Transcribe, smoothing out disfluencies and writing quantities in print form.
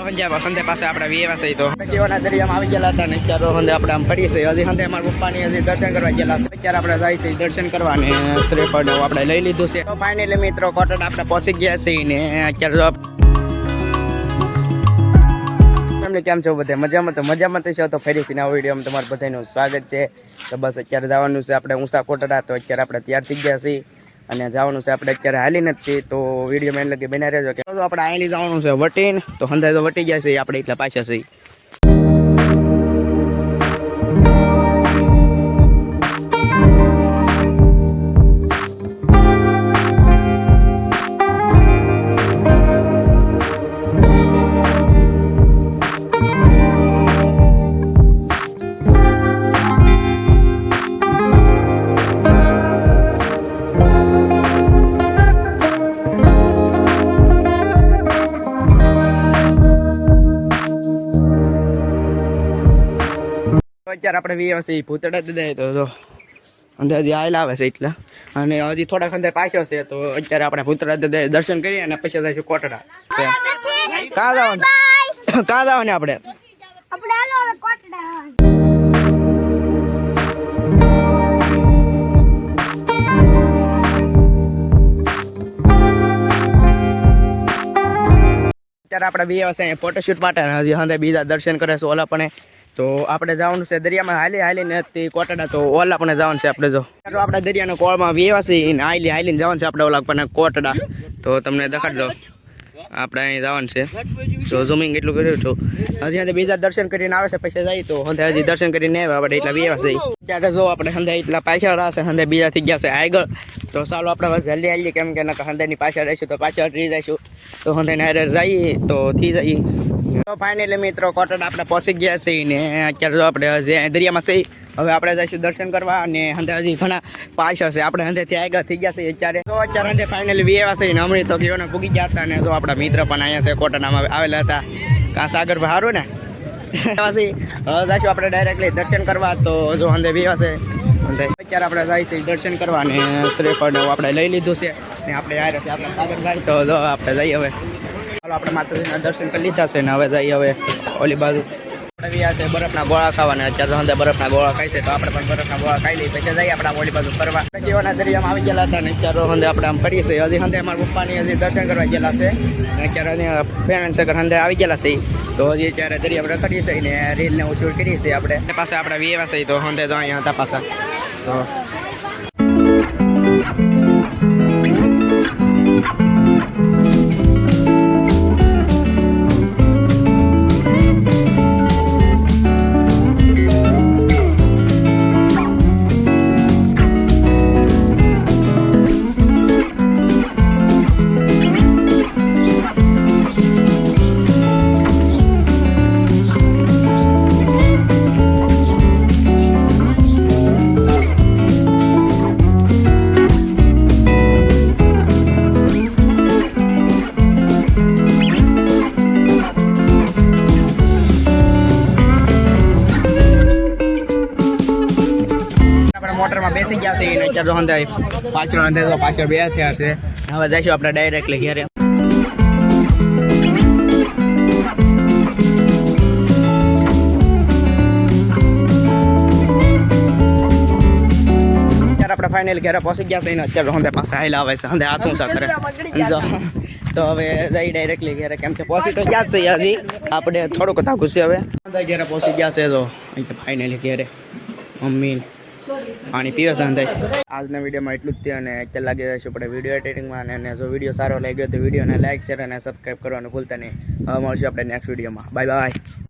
સંધે પાસે આપણે વેવા છે તો કેવાના દરિયામાં આવી ગયેલા હતા ને અત્યારે સંધે આપણે આમ ફરીએ છીએ હજી સંધે અમારા પપ્પાની હજી દર્શન કરવા ગયેલા છે અત્યારે આપણે જાય છે દર્શન કરવા ને શ્રીફળ આપણે લઈ લીધું છે તો ફાઇનલી મિત્રો કોટડા આપણે પહોંચી ગયા છીએ ને અત્યારે તમને કેમ છો બધે મજામાં તો મજામાં છો તો ફરીથી નવા વિડીયોમાં તમારું બધાનું સ્વાગત છે તો બસ અત્યારે જવાનું છે આપણે ઊંચા કોટડા તો અત્યારે આપણે તૈયાર થઈ ગયા છીએ અને જવાનું છે આપણે અત્યારે હાલી નથી તો વિડીયો મેં લગી બના રહેજો કે આપણે આયલી જવાનું છે વટીન તો હંધાય તો વટી ગયા છે આપણે એટલા પાછા છીએ અત્યારે આપણે વી ભૂતડા દીધા તો જો અંદર હજી આયલા આવે છે એટલે અને હજી થોડાક અંદર પાછો છે તો અત્યારે આપણે ભૂતડા દીધા દર્શન કરીએ અને પછી જઈશું કોટડા કાં જવાનું આપણે અત્યારે આપણે બે હશે ફોટોશૂટ માટે હજી અંદર બીજા દર્શન કરે છે ઓલા પણ તો આપણે જવાનું છે દરિયામાં હાલીને કોટડા તો ઓલા પણ જવાનું છે આપણે જો આપણે દરિયાના કોળમાં વેવાસી હાલીને જવાનું છે આપણે ઓલા પણ કોટડા તો તમને દેખાડજો આપણે અહીં જવાનું છે તો ઝૂમિંગ એટલું કર્યું છું હજી અંદર બીજા દર્શન કરીને આવે છે પછી જઈએ તો હંધે હજી દર્શન કરીને આવે આપણે એટલા વેવાસી ત્યારે જો આપણે હંધે એટલા પાછળ રહેશે હંધે બીજા થઈ ગયા છે આગળ તો ચાલો આપણે બસ જલ્દી આવીએ કેમ કે હંધેની પાછળ રહીશું તો પાછળ રહી જઈશું તો હંધેને હારે જઈએ તો થઈ જઈએ તો ફાઇનલી મિત્રો કોટડા આપણે પહોંચી ગયા છીએ ને અત્યારે જો આપણે હજી દરિયામાં છીએ હવે આપણે જઈશું દર્શન કરવા અને હંધે હજી ઘણા પાછળ છે આપણે હંધેથી આગળ થઈ ગયા છે અત્યારે હંધે ફાઇનલી વેવા છે ને હમણાં તો કેવાને પૂગી ગયા હતા ને જો આપણા મિત્ર પણ અહીંયા છે કોટડામાં આવેલા હતા કાં સાગર સારું ને પછી હવે જઈશું આપણે ડાયરેક્ટલી દર્શન કરવા તો જો હંધે વેવા છે અત્યારે આપણે જઈશું દર્શન કરવા ને શ્રીફળ આપણે લઈ લીધું છે ને આપણે યાર છે આપણે સાગરભાઈ તો જો આપણે જઈએ હવે ચાલો આપણે માતાજીના દર્શન કરી લીધા છે ને હવે જઈએ હવે ઓલી બાજુ આપણે વ્યા છે બરફના ગોળા ખાવાના અત્યારે હંધે બરફના ગોળા ખાઈ છે તો આપણે પણ બરફના ગોળા ખાઈ લઈએ પછી જઈએ આપણે ઓલી બાજુ ફરવા કેવાના દરિયામાં આવી ગયેલા હતા ને અત્યારે હંધે આપણે આમ ફરીએ છીએ હજી હંધે અમારા પપ્પાની હજી દર્શન કરવા ગયેલા છે અત્યારે ફ્રેન્ડ સગર હંધે આવી ગયેલા છે તો હજી અત્યારે દરિયા રખડીએ છીએ ને રીલને હું શૂટ કરીએ છીએ આપણે પાસે આપણે વેવા છે તો હંધે તો અહીંયા હતા પાછા તો મોટરમાં બેસી ગયા છે ને અત્યારે હંધે પાછળ બે થયા છે હવે જઈશું આપણે ડાયરેક્ટલી ઘરે આપણે ફાઇનલી ઘરે પહોંચી ગયા છે ને અત્યારે હંધે પાસે હાઈલા આવે છે હંધે હાથ ઊંચા કરે તો હવે જઈ ડાયરેક્ટલી ઘરે કેમ કે પહોંચી તો ગયા છે હજી આપણે થોડુંક હતા ઘૂસી હવે ઘરે પહોંચી ગયા છે તો ફાઇનલી ઘરે મમ્મી પાણી પીવે છે અંદર આજના વિડીયોમાં એટલું જ થયું અને અત્યારે લાગી જઈશું આપણે વિડીયો એડિટિંગમાં અને જો વિડીયો સારો લાગ્યો તો વિડીયોને લાઈક શેર અને સબસ્ક્રાઈબ કરવાનું ભૂલતા નહીં હવે મળશું આપણે નેક્સ્ટ વિડીયોમાં બાય બાય